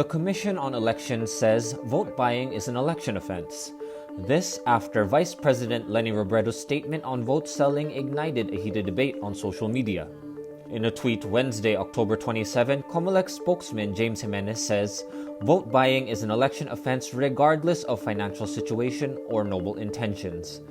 The Commission on Elections says vote buying is an election offense. This after Vice President Leni Robredo's statement on vote selling ignited a heated debate on social media. In a tweet Wednesday, October 27, Comelec spokesman James Helenas says, vote buying is an election offense regardless of financial situation or noble intentions.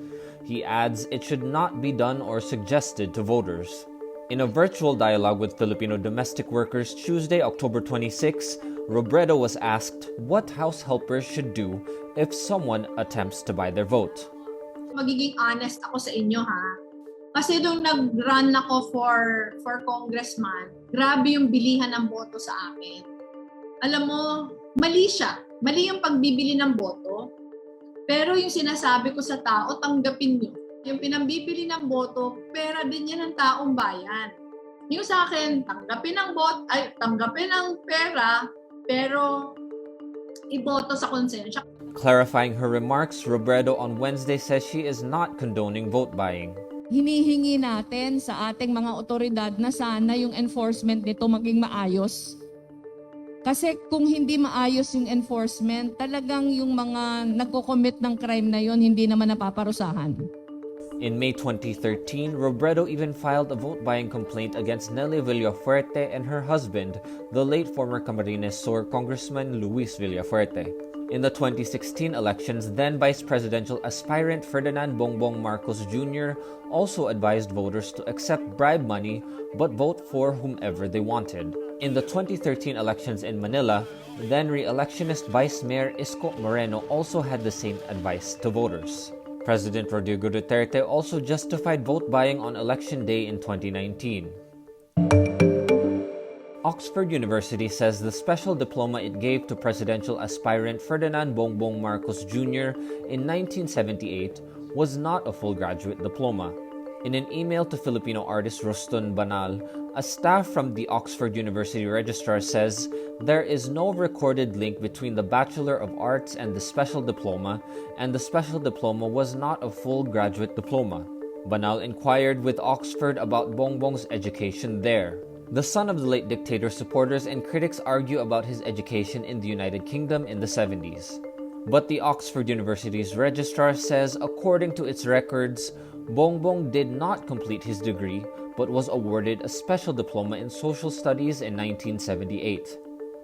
He adds it should not be done or suggested to voters. In a virtual dialogue with Filipino domestic workers Tuesday, October 26, Robredo was asked what house helpers should do if someone attempts to buy their vote. Magiging honest ako sa inyo ha. Kasi nung nag-run ako for congressman, grabe yung bilihan ng boto sa akin. Alam mo, mali siya. Mali yung pagbibili ng boto. Pero yung sinasabi ko sa tao, tanggapin nyo. Yung pinambibili ng boto, pera din yan ng taong bayan. Yung sa akin, tanggapin ng pera, pero iboto sa konsensya. Clarifying her remarks, Robredo on Wednesday says she is not condoning vote buying. Hinihingi natin sa ating mga otoridad na sana yung enforcement nito maging maayos. Kasi kung hindi maayos yung enforcement, talagang yung mga nagko-commit ng crime na yon hindi naman napaparusahan. In May 2013, Robredo even filed a vote-buying complaint against Nelly Villafuerte and her husband, the late former Camarines Sur Congressman Luis Villafuerte. In the 2016 elections, then Vice Presidential aspirant Ferdinand Bongbong Marcos Jr. also advised voters to accept bribe money but vote for whomever they wanted. In the 2013 elections in Manila, then re-electionist Vice Mayor Isko Moreno also had the same advice to voters. President Rodrigo Duterte also justified vote buying on Election Day in 2019. Oxford University says the special diploma it gave to presidential aspirant Ferdinand Bongbong Marcos Jr. in 1978 was not a full graduate diploma. In an email to Filipino artist Roston Banal, a staff from the Oxford University Registrar says there is no recorded link between the Bachelor of Arts and the special diploma, and the special diploma was not a full graduate diploma. Banal inquired with Oxford about Bongbong's education there. The son of the late dictator, supporters and critics argue about his education in the United Kingdom in the 70s. But the Oxford University's registrar says, according to its records, Bongbong did not complete his degree but was awarded a special diploma in social studies in 1978.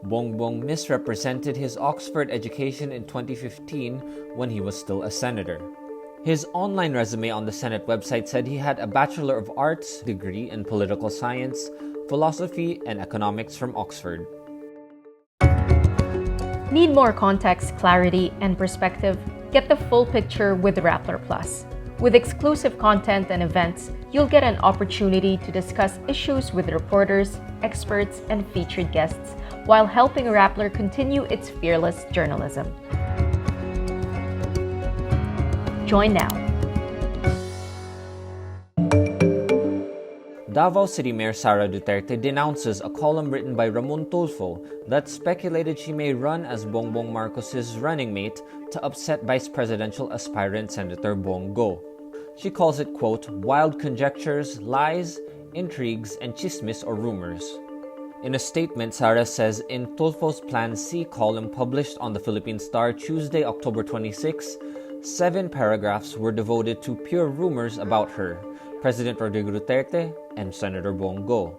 Bongbong misrepresented his Oxford education in 2015 when he was still a senator. His online resume on the Senate website said he had a Bachelor of Arts degree in political science, philosophy, and economics from Oxford. Need more context, clarity, and perspective? Get the full picture with Rappler Plus. With exclusive content and events, you'll get an opportunity to discuss issues with reporters, experts, and featured guests while helping Rappler continue its fearless journalism. Join now. Davao City Mayor Sara Duterte denounces a column written by Ramon Tulfo that speculated she may run as Bongbong Marcos' running mate to upset vice presidential aspirant Senator Bongo. She calls it, quote, wild conjectures, lies, intrigues, and chismis or rumors. In a statement, Sara says in Tulfo's Plan C column published on the Philippine Star Tuesday, October 26, 7 paragraphs were devoted to pure rumors about her, President Rodrigo Duterte, and Senator Bongo.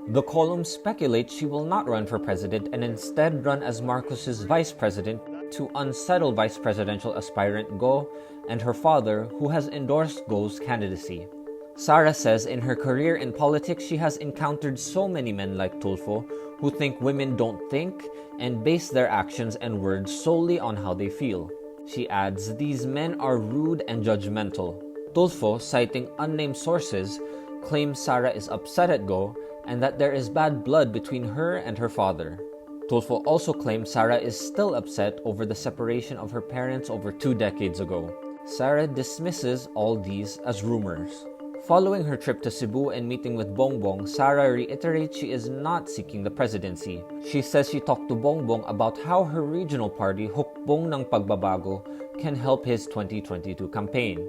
The column speculates she will not run for president and instead run as Marcos' vice president to unsettle vice presidential aspirant Go and her father, who has endorsed Go's candidacy. Sara says in her career in politics, she has encountered so many men like Tulfo who think women don't think and base their actions and words solely on how they feel. She adds, these men are rude and judgmental. Tulfo, citing unnamed sources, claims Sara is upset at Go and that there is bad blood between her and her father. Tulfo also claims Sara is still upset over the separation of her parents over 2 decades ago. Sara dismisses all these as rumors. Following her trip to Cebu and meeting with Bongbong, Sara reiterates she is not seeking the presidency. She says she talked to Bongbong about how her regional party, Hukbong ng Pagbabago, can help his 2022 campaign.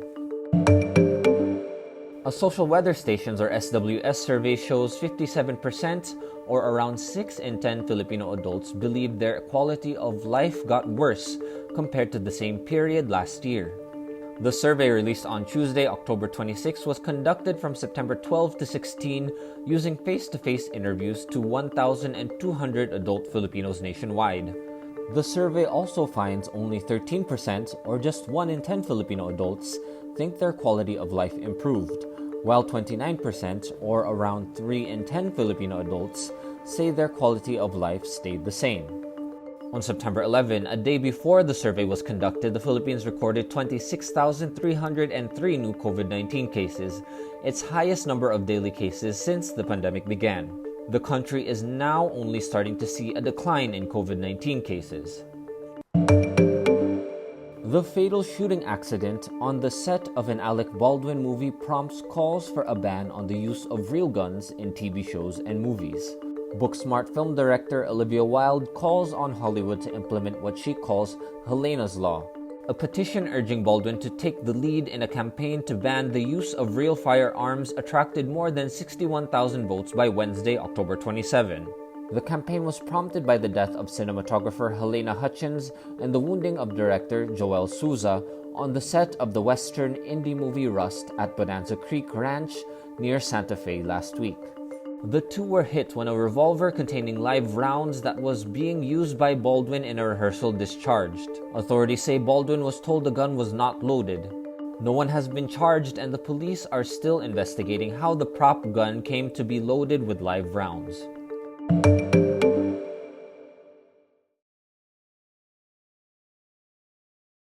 A social weather stations or SWS survey shows 57% or around 6 in 10 Filipino adults believe their quality of life got worse compared to the same period last year. The survey released on Tuesday, October 26, was conducted from September 12 to 16 using face-to-face interviews to 1,200 adult Filipinos nationwide. The survey also finds only 13% or just 1 in 10 Filipino adults think their quality of life improved, while 29% or around 3 in 10 Filipino adults say their quality of life stayed the same. On September 11, a day before the survey was conducted, the Philippines recorded 26,303 new COVID-19 cases, its highest number of daily cases since the pandemic began. The country is now only starting to see a decline in COVID-19 cases. The fatal shooting accident on the set of an Alec Baldwin movie prompts calls for a ban on the use of real guns in TV shows and movies. Booksmart film director Olivia Wilde calls on Hollywood to implement what she calls Helenas Law, a petition urging Baldwin to take the lead in a campaign to ban the use of real firearms attracted more than 61,000 votes by Wednesday, October 27. The campaign was prompted by the death of cinematographer Helena Hutchins and the wounding of director Joel Souza on the set of the Western indie movie Rust at Bonanza Creek Ranch near Santa Fe last week. The two were hit when a revolver containing live rounds that was being used by Baldwin in a rehearsal discharged. Authorities say Baldwin was told the gun was not loaded. No one has been charged, and the police are still investigating how the prop gun came to be loaded with live rounds.